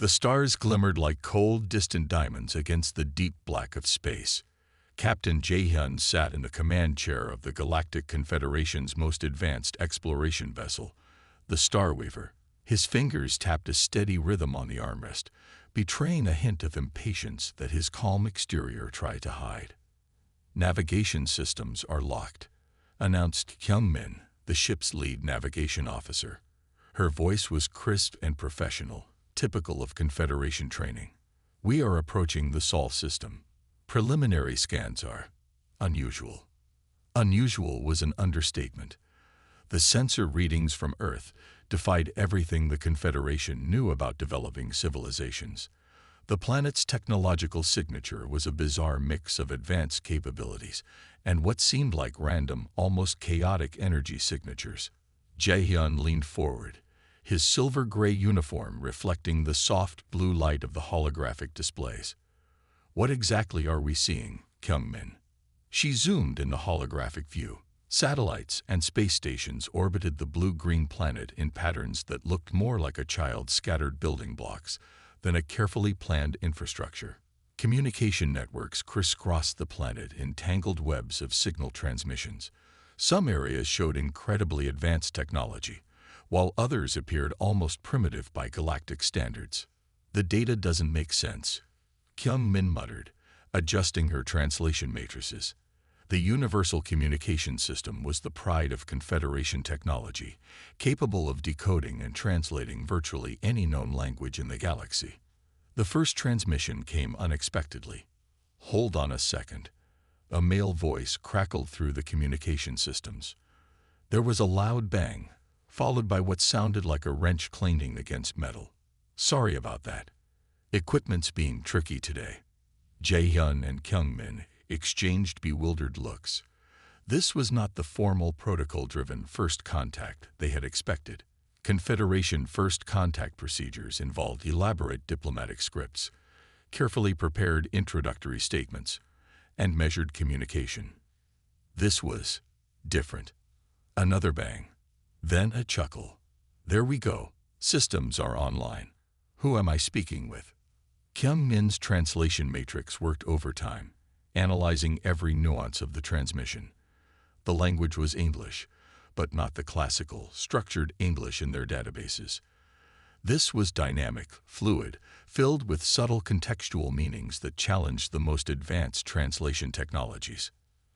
The stars glimmered like cold, distant diamonds against the deep black of space. Captain Jae-hyun sat in the command chair of the Galactic Confederation's most advanced exploration vessel, the Starweaver. His fingers tapped a steady rhythm on the armrest, betraying a hint of impatience that his calm exterior tried to hide. "Navigation systems are locked," announced Kyung-min, the ship's lead navigation officer. Her voice was crisp and professional, typical of Confederation training. "We are approaching the Sol system. Preliminary scans are unusual." Unusual was an understatement. The sensor readings from Earth defied everything the Confederation knew about developing civilizations. The planet's technological signature was a bizarre mix of advanced capabilities and what seemed like random, almost chaotic energy signatures. Jae-hyun leaned forward, his silver-gray uniform reflecting the soft blue light of the holographic displays. "What exactly are we seeing, Kyung-min?" She zoomed in the holographic view. Satellites and space stations orbited the blue-green planet in patterns that looked more like a child's scattered building blocks than a carefully planned infrastructure. Communication networks crisscrossed the planet in tangled webs of signal transmissions. Some areas showed incredibly advanced technology, while others appeared almost primitive by galactic standards. "The data doesn't make sense," Kyung-min muttered, adjusting her translation matrices. The Universal Communication System was the pride of Confederation technology, capable of decoding and translating virtually any known language in the galaxy. The first transmission came unexpectedly. "Hold on a second." A male voice crackled through the communication systems. There was a loud bang, followed by what sounded like a wrench clanging against metal. "Sorry about that. Equipment's being tricky today." Jae-hyun and Kyung-min exchanged bewildered looks. This was not the formal protocol-driven first contact they had expected. Confederation first contact procedures involved elaborate diplomatic scripts, carefully prepared introductory statements, and measured communication. This was different. Another bang. Then a chuckle. "There we go. Systems are online. Who am I speaking with?" Kyung-min's translation matrix worked overtime, analyzing every nuance of the transmission. The language was English, but not the classical, structured English in their databases. This was dynamic, fluid, filled with subtle contextual meanings that challenged the most advanced translation technologies.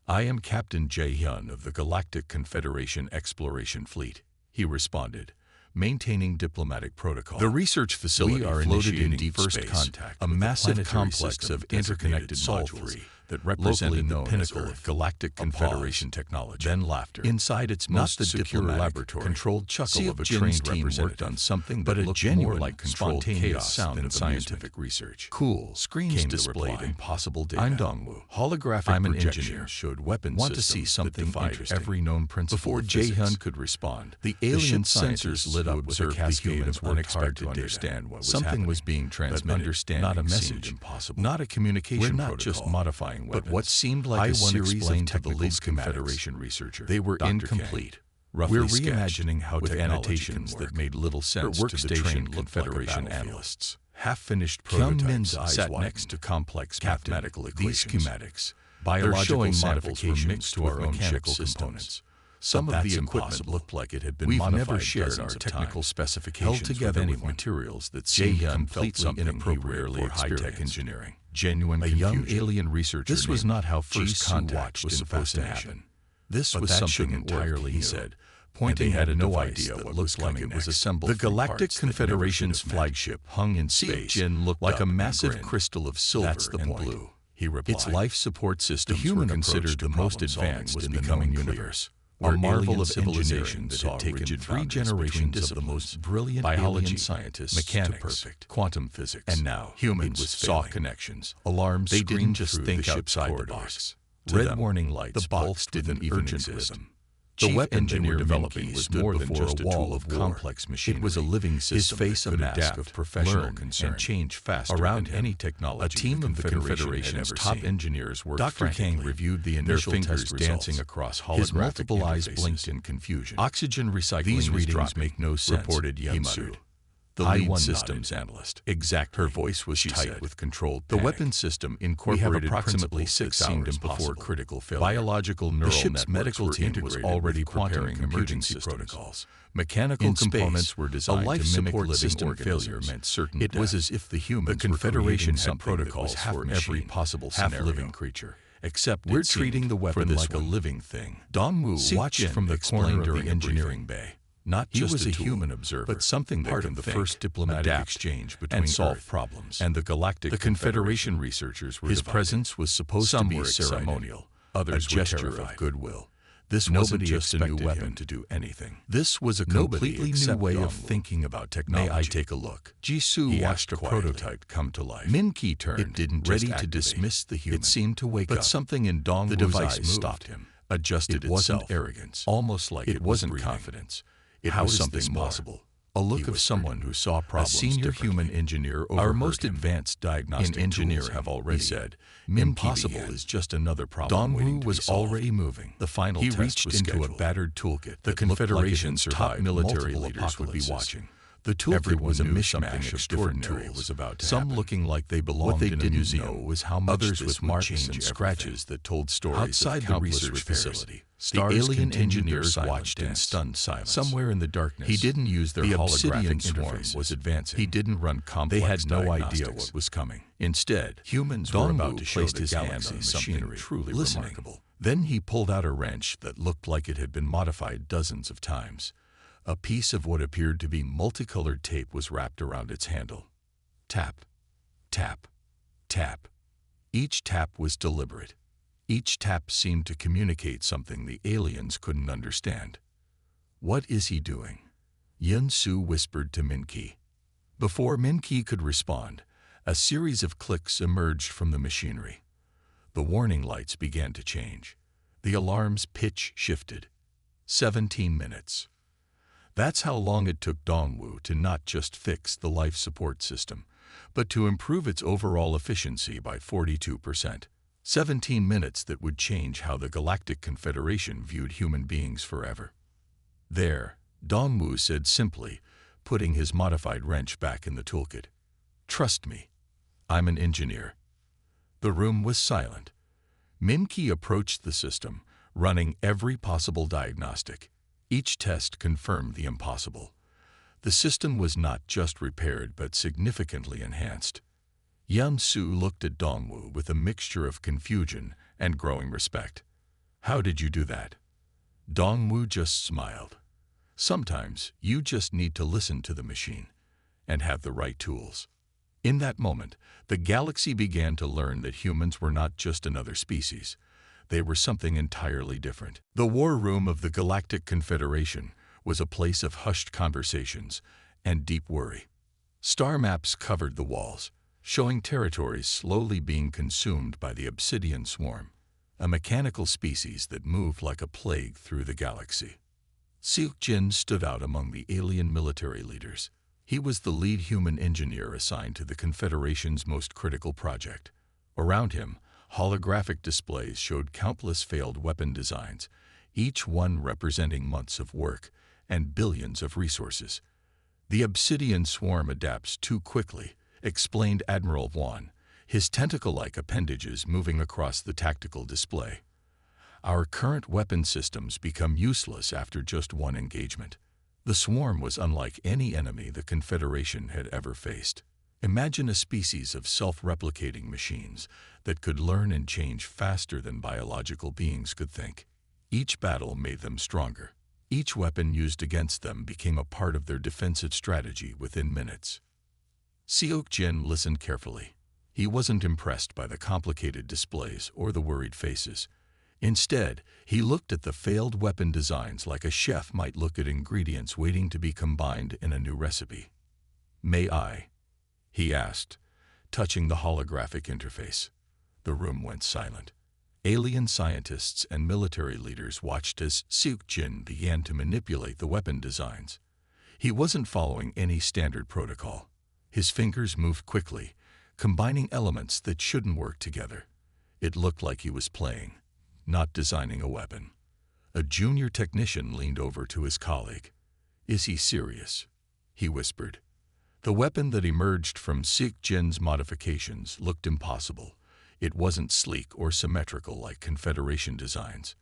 "I am Captain Jae-hyun of the Galactic Confederation Exploration Fleet," he responded, maintaining diplomatic protocol. "The research facility floated in deep space, contact a massive complex of interconnected modules that represented the pinnacle of Galactic Confederation technology." Then laughter. "Inside its most secure laboratory, controlled chuckle of a trained representative worked on something but looked more like controlled chaos sound than scientific research." "Cool." Screens displayed impossible data. "I'm Dongwoo. Holographic projection showed weapons want to see something interesting. Every known principle." Before Jae-hyun could respond, the alien sensors lit up with a cascade of unexpected data. Something was being transmitted, not a message, impossible, not a communication protocol. We're not just modifying weapons, but what seemed like a series of technical Confederation researcher. They were incomplete. We're reimagining how with annotations that made little sense to the trained Confederation analysts. Half-finished prototypes sat next to complex mathematical equations. These schematics, biological modifications to our own mechanical components. Some of the equipment looked like it had been modified. We've never shared our technical specifications held together with materials that seemed completely inappropriate for high-tech engineering. Genuine confusion. A young alien researcher. This was not how first contact was supposed to happen. This was something entirely new, he said, pointing at no idea what looked like it was assembled. The Galactic Confederation's flagship hung in space. Jin looked like a massive crystal of silver and blue. He replied. Its life support systems were considered the most advanced in the known universe. A marvel of civilization that had taken 3 generations of the most brilliant biology scientists, mechanics, quantum physics, and now humans saw connections, alarms. They didn't just think outside the box. Red warning lights pulsed with an urgent rhythm. The weapon they were developing was more than just a wall of complex machinery. It was a living system. His face a mask of professional concern and change faster around any technology. A team of the Confederation's top engineers worked Dr. Kang reviewed the initial test results, dancing across holographic His multiple eyes blinked in confusion. "Oxygen recycling. These readings make no sense," reported Yansu. The lead systems analyst. Exactly. Her voice was tight with controlled panic. The weapon system incorporated approximately 6 hours before critical failure. Biological neural networks. The ship's medical team was already preparing emergency protocols. Mechanical components were designed to mimic living failure meant certain death. It was as if the Confederation had protocols for every possible half-living creature. Except we're treating the weapon like a living thing. Dongwu watched from the corner of the engineering bay. Not just a human observer, but something that part of the first diplomatic exchange between and solve problems. And the Galactic Confederation researchers were divided. His presence was supposed to be ceremonial, others a gesture of goodwill. This wasn't just a new weapon to do anything. This was a completely new way of thinking about technology. May I take a look? Jisoo watched a prototype come to life. Min-Ki turned, it didn't ready to dismiss the human. It seemed to wake up. But something in Dongwu's eyes stopped him, adjusted itself. It wasn't arrogance, almost like it wasn't confidence. It was something possible. A look of someone who saw problems. A senior human engineer overheard our most advanced diagnostic engineers have already said, impossible is just another problem. Dongwu was already moving. The final test reached into a battered toolkit. The Confederation's top military leaders would be watching. The toolkit was a mishmash of different tools. Some looking like they belonged in a museum. Was how much others with marks and scratches that told stories outside the research facility. The alien engineers watched in stunned silence. Somewhere in the darkness, he didn't use their holographic interface. Was advancing. He didn't run complex. They had no idea what was coming. Instead, humans were about to show the galaxy something truly remarkable. Then he pulled out a wrench that looked like it had been modified dozens of times. A piece of what appeared to be multicolored tape was wrapped around its handle. Tap, tap, tap. Each tap was deliberate. Each tap seemed to communicate something the aliens couldn't understand. What is he doing? Yun-Su whispered to Min-Ki. Before Min-Ki could respond, a series of clicks emerged from the machinery. The warning lights began to change. The alarm's pitch shifted. 17 minutes. That's how long it took Dongwu to not just fix the life support system, but to improve its overall efficiency by 42%. 17 minutes that would change how the Galactic Confederation viewed human beings forever. There, Dongwu said simply, putting his modified wrench back in the toolkit. Trust me, I'm an engineer. The room was silent. Min-Ki approached the system, running every possible diagnostic. Each test confirmed the impossible. The system was not just repaired but significantly enhanced. Yun-Su looked at Dongwu with a mixture of confusion and growing respect. How did you do that? Dongwu just smiled. Sometimes you just need to listen to the machine and have the right tools. In that moment, the galaxy began to learn that humans were not just another species. They were something entirely different. The war room of the Galactic Confederation was a place of hushed conversations and deep worry. Star maps covered the walls, showing territories slowly being consumed by the obsidian swarm, a mechanical species that moved like a plague through the galaxy. Seok-Jin stood out among the alien military leaders. He was the lead human engineer assigned to the Confederation's most critical project. Around him, holographic displays showed countless failed weapon designs, each one representing months of work and billions of resources. The obsidian swarm adapts too quickly, explained Admiral Vaughn, his tentacle-like appendages moving across the tactical display. Our current weapon systems become useless after just one engagement. The swarm was unlike any enemy the Confederation had ever faced. Imagine a species of self-replicating machines that could learn and change faster than biological beings could think. Each battle made them stronger. Each weapon used against them became a part of their defensive strategy within minutes. Seok-Jin listened carefully. He wasn't impressed by the complicated displays or the worried faces. Instead, he looked at the failed weapon designs like a chef might look at ingredients waiting to be combined in a new recipe. "May I?" he asked, touching the holographic interface. The room went silent. Alien scientists and military leaders watched as Seok-Jin began to manipulate the weapon designs. He wasn't following any standard protocol. His fingers moved quickly, combining elements that shouldn't work together. It looked like he was playing, not designing a weapon. A junior technician leaned over to his colleague. "Is he serious?" he whispered. The weapon that emerged from Seok Jin's modifications looked impossible. It wasn't sleek or symmetrical like Confederation designs.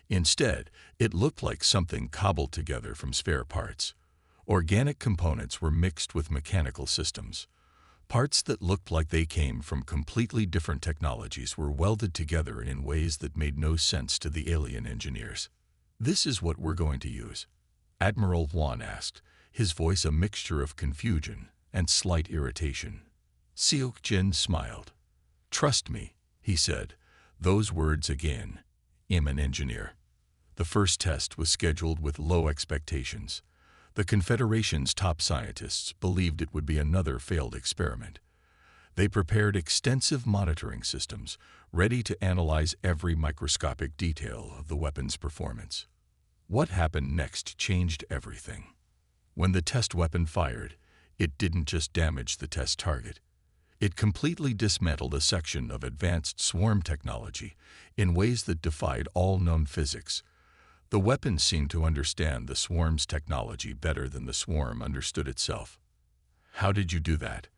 Instead, it looked like something cobbled together from spare parts. Organic components were mixed with mechanical systems. Parts that looked like they came from completely different technologies were welded together in ways that made no sense to the alien engineers. "This is what we're going to use?" Admiral Huan asked, his voice a mixture of confusion and slight irritation. Seok Jin smiled. "Trust me," he said, those words again. "I'm an engineer." The first test was scheduled with low expectations. The Confederation's top scientists believed it would be another failed experiment. They prepared extensive monitoring systems, ready to analyze every microscopic detail of the weapon's performance. What happened next changed everything. When the test weapon fired, it didn't just damage the test target. It completely dismantled a section of advanced swarm technology in ways that defied all known physics. The weapon seemed to understand the swarm's technology better than the swarm understood itself. "How did you do that?"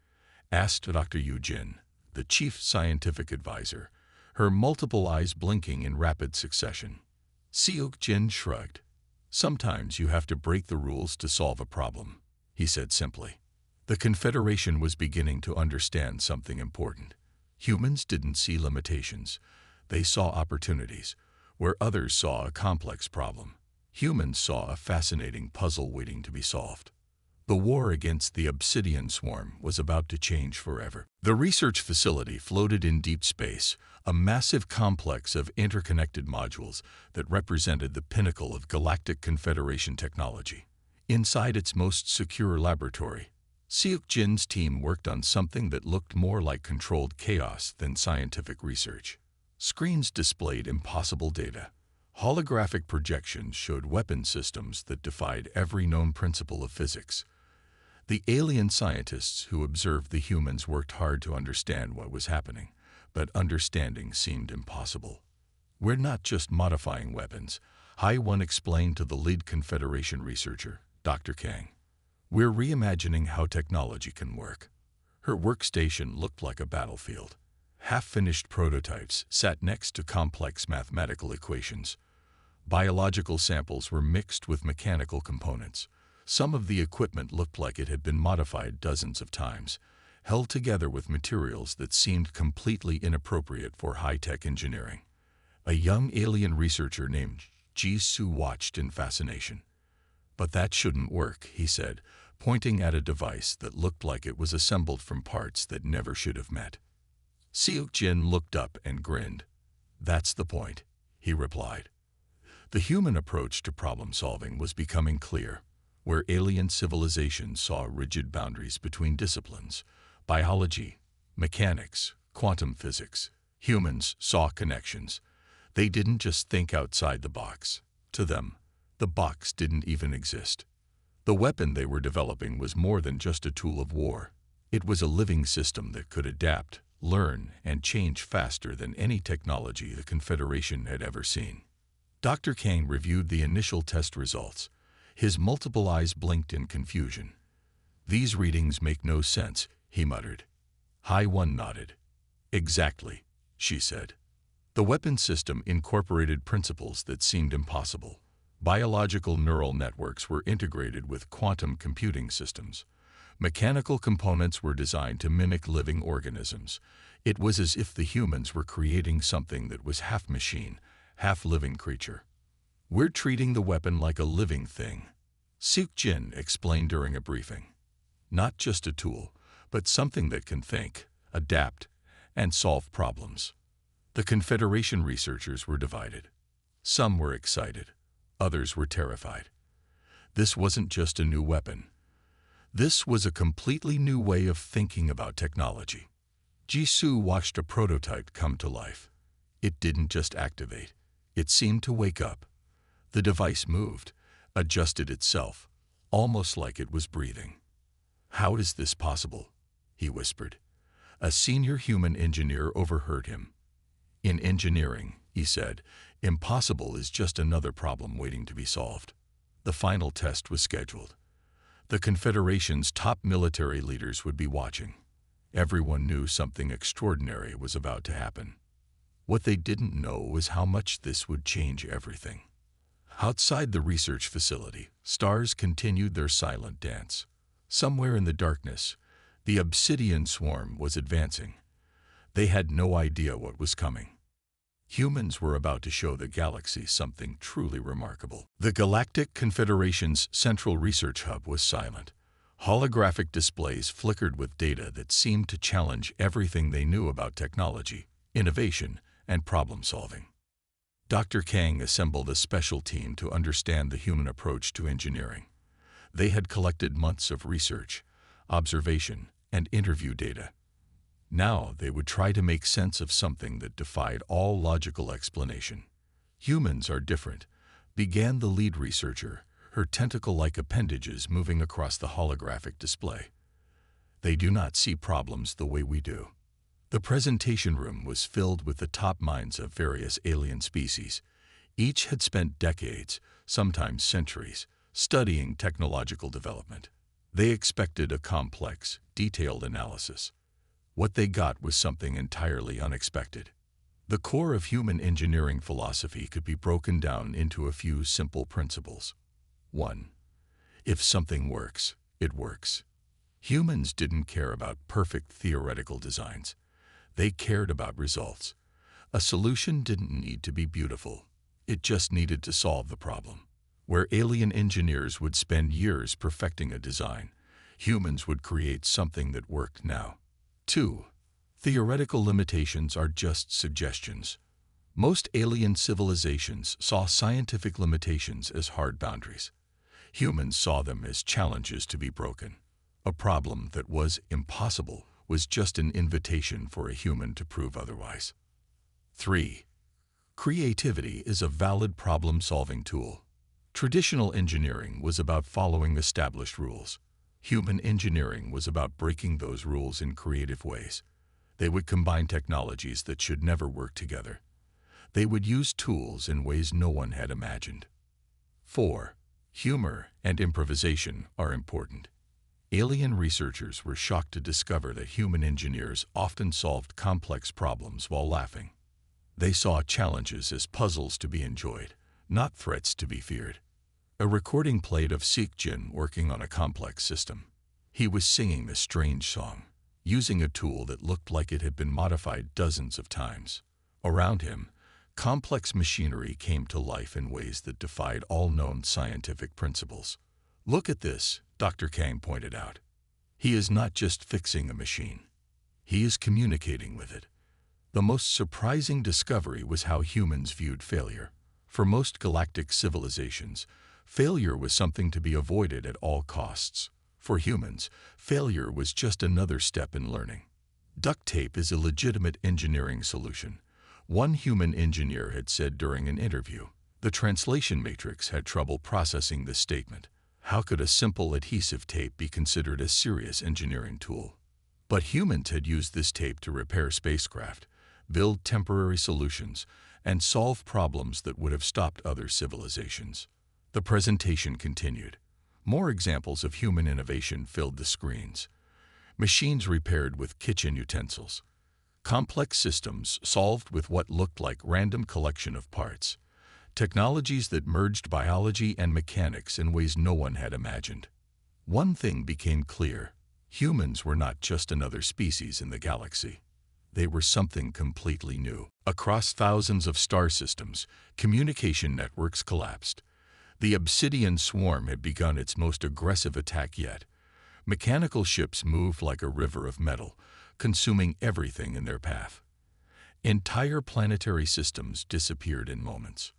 asked Dr. Yu Jin, the chief scientific advisor, her multiple eyes blinking in rapid succession. Seok Jin shrugged. "Sometimes you have to break the rules to solve a problem," he said simply. The Confederation was beginning to understand something important. Humans didn't see limitations. They saw opportunities. Where others saw a complex problem, humans saw a fascinating puzzle waiting to be solved. The war against the Obsidian Swarm was about to change forever. The research facility floated in deep space, a massive complex of interconnected modules that represented the pinnacle of Galactic Confederation technology. Inside its most secure laboratory, Seok Jin's team worked on something that looked more like controlled chaos than scientific research. Screens displayed impossible data. Holographic projections showed weapon systems that defied every known principle of physics. The alien scientists who observed the humans worked hard to understand what was happening, but understanding seemed impossible. "We're not just modifying weapons," HFY explained to the lead Confederation researcher, Dr. Kang. "We're reimagining how technology can work." Her workstation looked like a battlefield. Half-finished prototypes sat next to complex mathematical equations. Biological samples were mixed with mechanical components. Some of the equipment looked like it had been modified dozens of times, held together with materials that seemed completely inappropriate for high-tech engineering. A young alien researcher named Ji-Soo watched in fascination. "But that shouldn't work," he said, pointing at a device that looked like it was assembled from parts that never should have met. Seok Jin looked up and grinned. "That's the point," he replied. The human approach to problem-solving was becoming clear. Where alien civilizations saw rigid boundaries between disciplines, biology, mechanics, quantum physics, humans saw connections. They didn't just think outside the box. To them, the box didn't even exist. The weapon they were developing was more than just a tool of war. It was a living system that could adapt, learn, and change faster than any technology the Confederation had ever seen. Dr. Kang reviewed the initial test results. His multiple eyes blinked in confusion. "These readings make no sense," he muttered. HFY nodded. "Exactly," she said. The weapon system incorporated principles that seemed impossible. Biological neural networks were integrated with quantum computing systems. Mechanical components were designed to mimic living organisms. It was as if the humans were creating something that was half machine, half living creature. "We're treating the weapon like a living thing," Seok Jin explained during a briefing. "Not just a tool, but something that can think, adapt, and solve problems." The Confederation researchers were divided. Some were excited. Others were terrified. This wasn't just a new weapon. This was a completely new way of thinking about technology. Ji-Soo watched a prototype come to life. It didn't just activate. It seemed to wake up. The device moved, adjusted itself, almost like it was breathing. "How is this possible?" he whispered. A senior human engineer overheard him. "In engineering," he said, "impossible is just another problem waiting to be solved." The final test was scheduled. The Confederation's top military leaders would be watching. Everyone knew something extraordinary was about to happen. What they didn't know was how much this would change everything. Outside the research facility, stars continued their silent dance. Somewhere in the darkness, the obsidian swarm was advancing. They had no idea what was coming. Humans were about to show the galaxy something truly remarkable. The Galactic Confederation's central research hub was silent. Holographic displays flickered with data that seemed to challenge everything they knew about technology, innovation, and problem-solving. Dr. Kang assembled a special team to understand the human approach to engineering. They had collected months of research, observation, and interview data. Now they would try to make sense of something that defied all logical explanation. Humans are different, began the lead researcher, her tentacle-like appendages moving across the holographic display. They do not see problems the way we do. The presentation room was filled with the top minds of various alien species. Each had spent decades, sometimes centuries, studying technological development. They expected a complex, detailed analysis. What they got was something entirely unexpected. The core of human engineering philosophy could be broken down into a few simple principles. 1. If something works, it works. Humans didn't care about perfect theoretical designs. They cared about results. A solution didn't need to be beautiful. It just needed to solve the problem. Where alien engineers would spend years perfecting a design, humans would create something that worked now. 2. Theoretical limitations are just suggestions. Most alien civilizations saw scientific limitations as hard boundaries. Humans saw them as challenges to be broken. A problem that was impossible was just an invitation for a human to prove otherwise. 3. Creativity is a valid problem-solving tool. Traditional engineering was about following established rules. Human engineering was about breaking those rules in creative ways. They would combine technologies that should never work together. They would use tools in ways no one had imagined. 4. Humor and improvisation are important. Alien researchers were shocked to discover that human engineers often solved complex problems while laughing. They saw challenges as puzzles to be enjoyed, not threats to be feared. A recording played of Seek-Jin working on a complex system. He was singing a strange song, using a tool that looked like it had been modified dozens of times. Around him, complex machinery came to life in ways that defied all known scientific principles. Look at this, Dr. Kang pointed out. He is not just fixing a machine. He is communicating with it. The most surprising discovery was how humans viewed failure. For most galactic civilizations, failure was something to be avoided at all costs. For humans, failure was just another step in learning. Duct tape is a legitimate engineering solution. One human engineer had said during an interview. The translation matrix had trouble processing this statement. How could a simple adhesive tape be considered a serious engineering tool? But humans had used this tape to repair spacecraft, build temporary solutions, and solve problems that would have stopped other civilizations. The presentation continued. More examples of human innovation filled the screens. Machines repaired with kitchen utensils. Complex systems solved with what looked like random collection of parts. Technologies that merged biology and mechanics in ways no one had imagined. One thing became clear. Humans were not just another species in the galaxy. They were something completely new. Across thousands of star systems, communication networks collapsed. The obsidian swarm had begun its most aggressive attack yet. Mechanical ships moved like a river of metal, consuming everything in their path. Entire planetary systems disappeared in moments.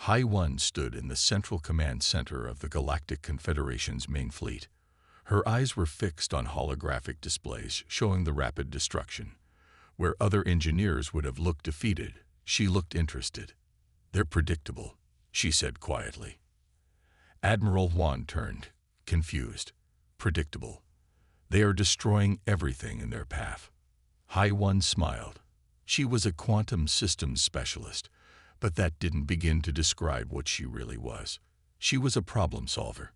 HFY stood in the central command center of the Galactic Confederation's main fleet. Her eyes were fixed on holographic displays showing the rapid destruction. Where other engineers would have looked defeated, she looked interested. "They're predictable," she said quietly. Admiral Huan turned, confused. "Predictable. They are destroying everything in their path." HFY smiled. She was a quantum systems specialist, but that didn't begin to describe what she really was. She was a problem solver.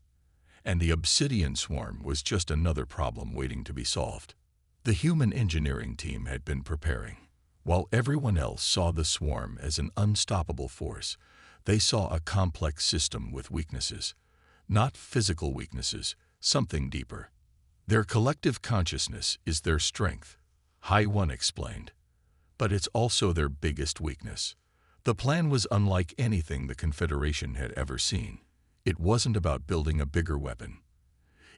And the obsidian swarm was just another problem waiting to be solved. The human engineering team had been preparing. While everyone else saw the swarm as an unstoppable force, they saw a complex system with weaknesses. Not physical weaknesses, something deeper. Their collective consciousness is their strength, HFY explained. But it's also their biggest weakness. The plan was unlike anything the Confederation had ever seen. It wasn't about building a bigger weapon.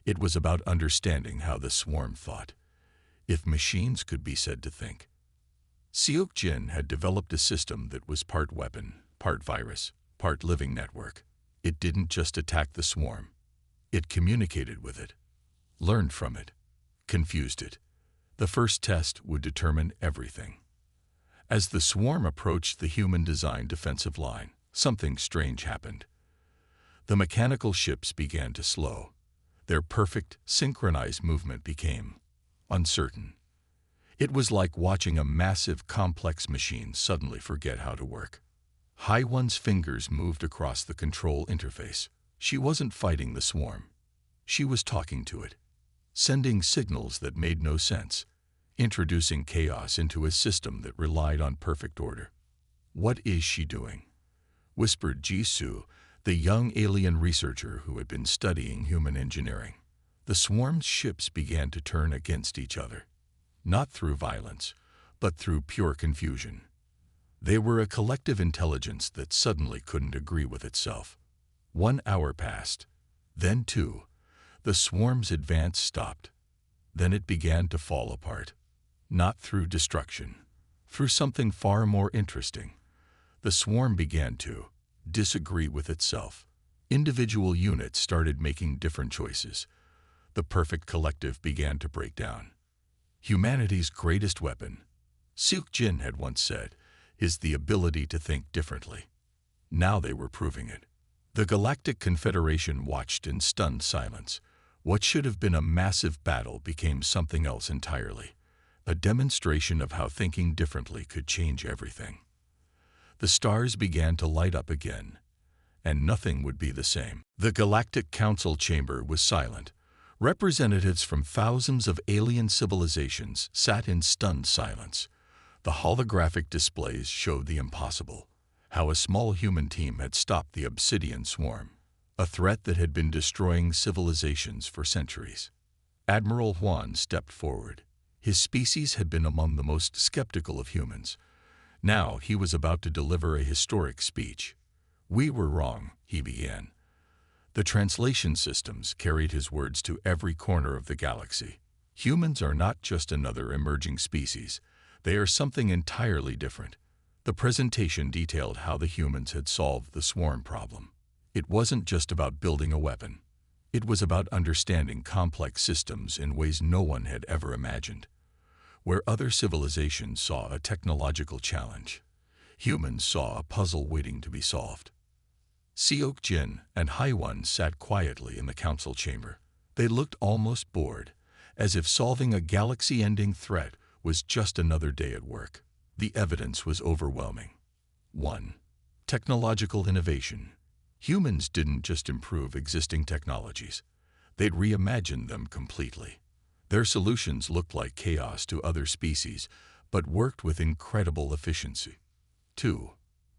It was about understanding how the swarm thought. If machines could be said to think. Seok Jin had developed a system that was part weapon, part virus, part living network. It didn't just attack the swarm. It communicated with it, learned from it, confused it. The first test would determine everything. As the swarm approached the human-designed defensive line, something strange happened. The mechanical ships began to slow. Their perfect, synchronized movement became uncertain. It was like watching a massive, complex machine suddenly forget how to work. HFY's fingers moved across the control interface. She wasn't fighting the swarm. She was talking to it, sending signals that made no sense, introducing chaos into a system that relied on perfect order. "What is she doing?" whispered Jisoo, the young alien researcher who had been studying human engineering. The swarm's ships began to turn against each other, not through violence, but through pure confusion. They were a collective intelligence that suddenly couldn't agree with itself. 1 hour passed, then 2. The swarm's advance stopped. Then it began to fall apart. Not through destruction, through something far more interesting. The swarm began to disagree with itself. Individual units started making different choices. The perfect collective began to break down. Humanity's greatest weapon, Seok Jin had once said, is the ability to think differently. Now they were proving it. The Galactic Confederation watched in stunned silence. What should have been a massive battle became something else entirely. A demonstration of how thinking differently could change everything. The stars began to light up again, and nothing would be the same. The Galactic Council chamber was silent. Representatives from thousands of alien civilizations sat in stunned silence. The holographic displays showed the impossible, how a small human team had stopped the obsidian swarm, a threat that had been destroying civilizations for centuries. Admiral Huan stepped forward. His species had been among the most skeptical of humans. Now he was about to deliver a historic speech. "We were wrong," he began. The translation systems carried his words to every corner of the galaxy. Humans are not just another emerging species. They are something entirely different. The presentation detailed how the humans had solved the swarm problem. It wasn't just about building a weapon. It was about understanding complex systems in ways no one had ever imagined. Where other civilizations saw a technological challenge, humans saw a puzzle waiting to be solved. Seok Jin and HFY sat quietly in the council chamber. They looked almost bored, as if solving a galaxy-ending threat was just another day at work. The evidence was overwhelming. 1. Technological innovation. Humans didn't just improve existing technologies. They'd reimagined them completely. Their solutions looked like chaos to other species, but worked with incredible efficiency. 2.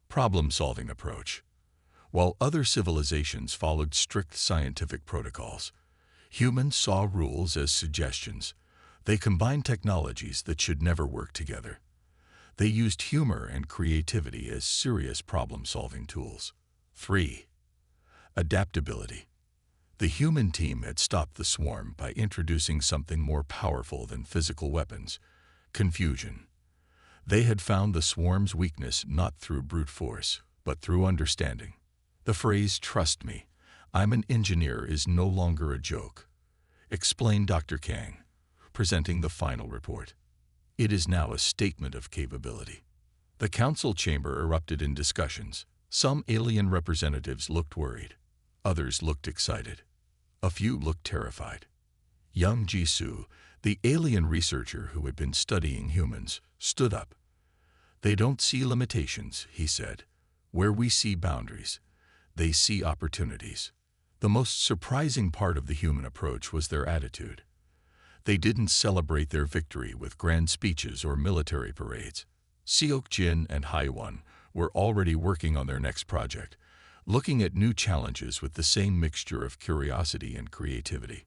Problem-solving approach. While other civilizations followed strict scientific protocols, humans saw rules as suggestions. They combined technologies that should never work together. They used humor and creativity as serious problem-solving tools. 3. Adaptability. The human team had stopped the swarm by introducing something more powerful than physical weapons: confusion. They had found the swarm's weakness not through brute force, but through understanding. The phrase, "Trust me, I'm an engineer," is no longer a joke, explained Dr. Kang, presenting the final report. It is now a statement of capability. The council chamber erupted in discussions. Some alien representatives looked worried. Others looked excited. A few looked terrified. Young Jisoo, the alien researcher who had been studying humans, stood up. "They don't see limitations," he said. "Where we see boundaries, they see opportunities." The most surprising part of the human approach was their attitude. They didn't celebrate their victory with grand speeches or military parades. Seok Jin and Haiwan were already working on their next project, looking at new challenges with the same mixture of curiosity and creativity.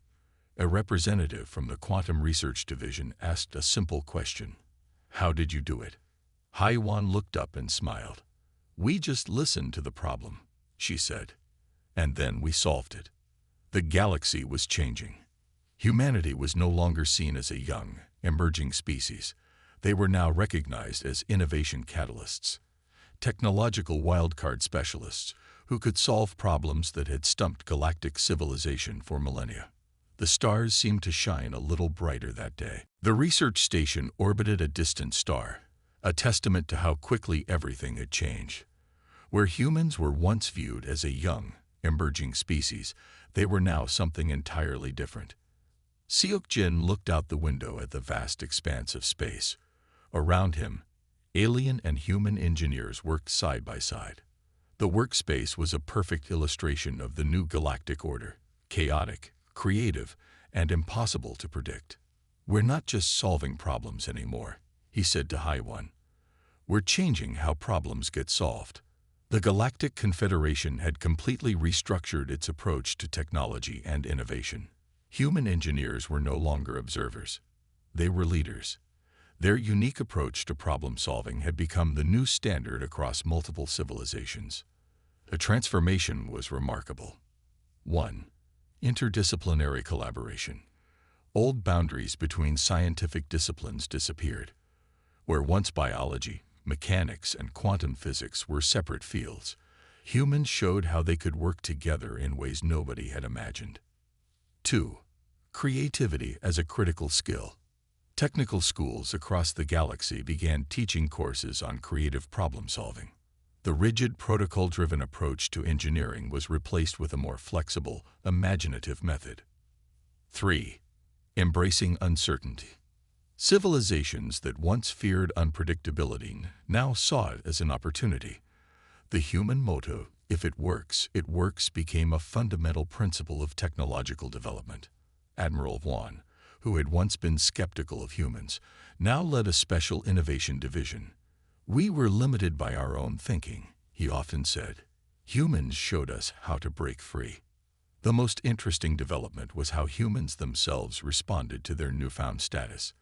A representative from the Quantum Research Division asked a simple question. "How did you do it?" Haiwan looked up and smiled. "We just listened to the problem," she said, "and then we solved it." The galaxy was changing. Humanity was no longer seen as a young, emerging species. They were now recognized as innovation catalysts, technological wildcard specialists who could solve problems that had stumped galactic civilization for millennia. The stars seemed to shine a little brighter that day. The research station orbited a distant star, a testament to how quickly everything had changed. Where humans were once viewed as a young, emerging species, they were now something entirely different. Seok Jin looked out the window at the vast expanse of space. Around him, alien and human engineers worked side by side. The workspace was a perfect illustration of the new galactic order, chaotic, creative, and impossible to predict. "We're not just solving problems anymore," he said to Haiwan. "We're changing how problems get solved." The Galactic Confederation had completely restructured its approach to technology and innovation. Human engineers were no longer observers. They were leaders. Their unique approach to problem-solving had become the new standard across multiple civilizations. The transformation was remarkable. 1. Interdisciplinary collaboration. Old boundaries between scientific disciplines disappeared. Where once biology, mechanics, and quantum physics were separate fields, humans showed how they could work together in ways nobody had imagined. 2. Creativity as a critical skill. Technical schools across the galaxy began teaching courses on creative problem-solving. The rigid, protocol-driven approach to engineering was replaced with a more flexible, imaginative method. 3. Embracing uncertainty. Civilizations that once feared unpredictability now saw it as an opportunity. The human motto, "If it works, became a fundamental principle of technological development. Admiral Vaughn, who had once been skeptical of humans, now led a special innovation division. "We were limited by our own thinking," he often said. "Humans showed us how to break free." The most interesting development was how humans themselves responded to their newfound status.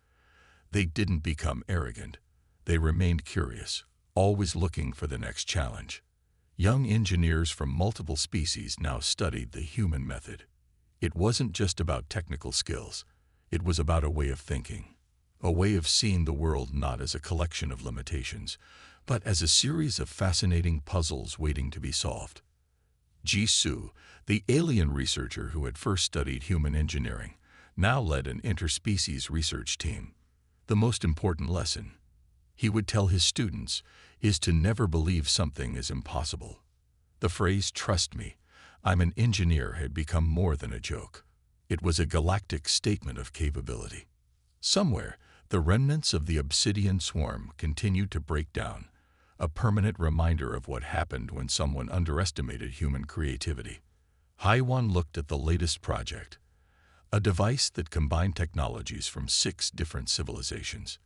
They didn't become arrogant. They remained curious, always looking for the next challenge. Young engineers from multiple species now studied the human method. It wasn't just about technical skills. It was about a way of thinking, a way of seeing the world not as a collection of limitations, but as a series of fascinating puzzles waiting to be solved. Jisoo, the alien researcher who had first studied human engineering, now led an interspecies research team. The most important lesson, he would tell his students, is to never believe something is impossible. The phrase, "Trust me, I'm an engineer," had become more than a joke. It was a galactic statement of capability. Somewhere, the remnants of the obsidian swarm continued to break down, a permanent reminder of what happened when someone underestimated human creativity. Haiwan looked at the latest project, a device that combined technologies from 6 different civilizations.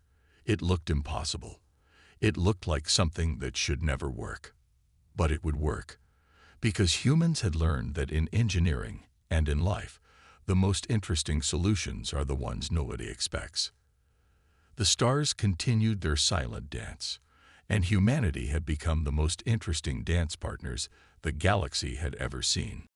It looked impossible. It looked like something that should never work. But it would work, because humans had learned that in engineering and in life, the most interesting solutions are the ones nobody expects. The stars continued their silent dance, and humanity had become the most interesting dance partners the galaxy had ever seen.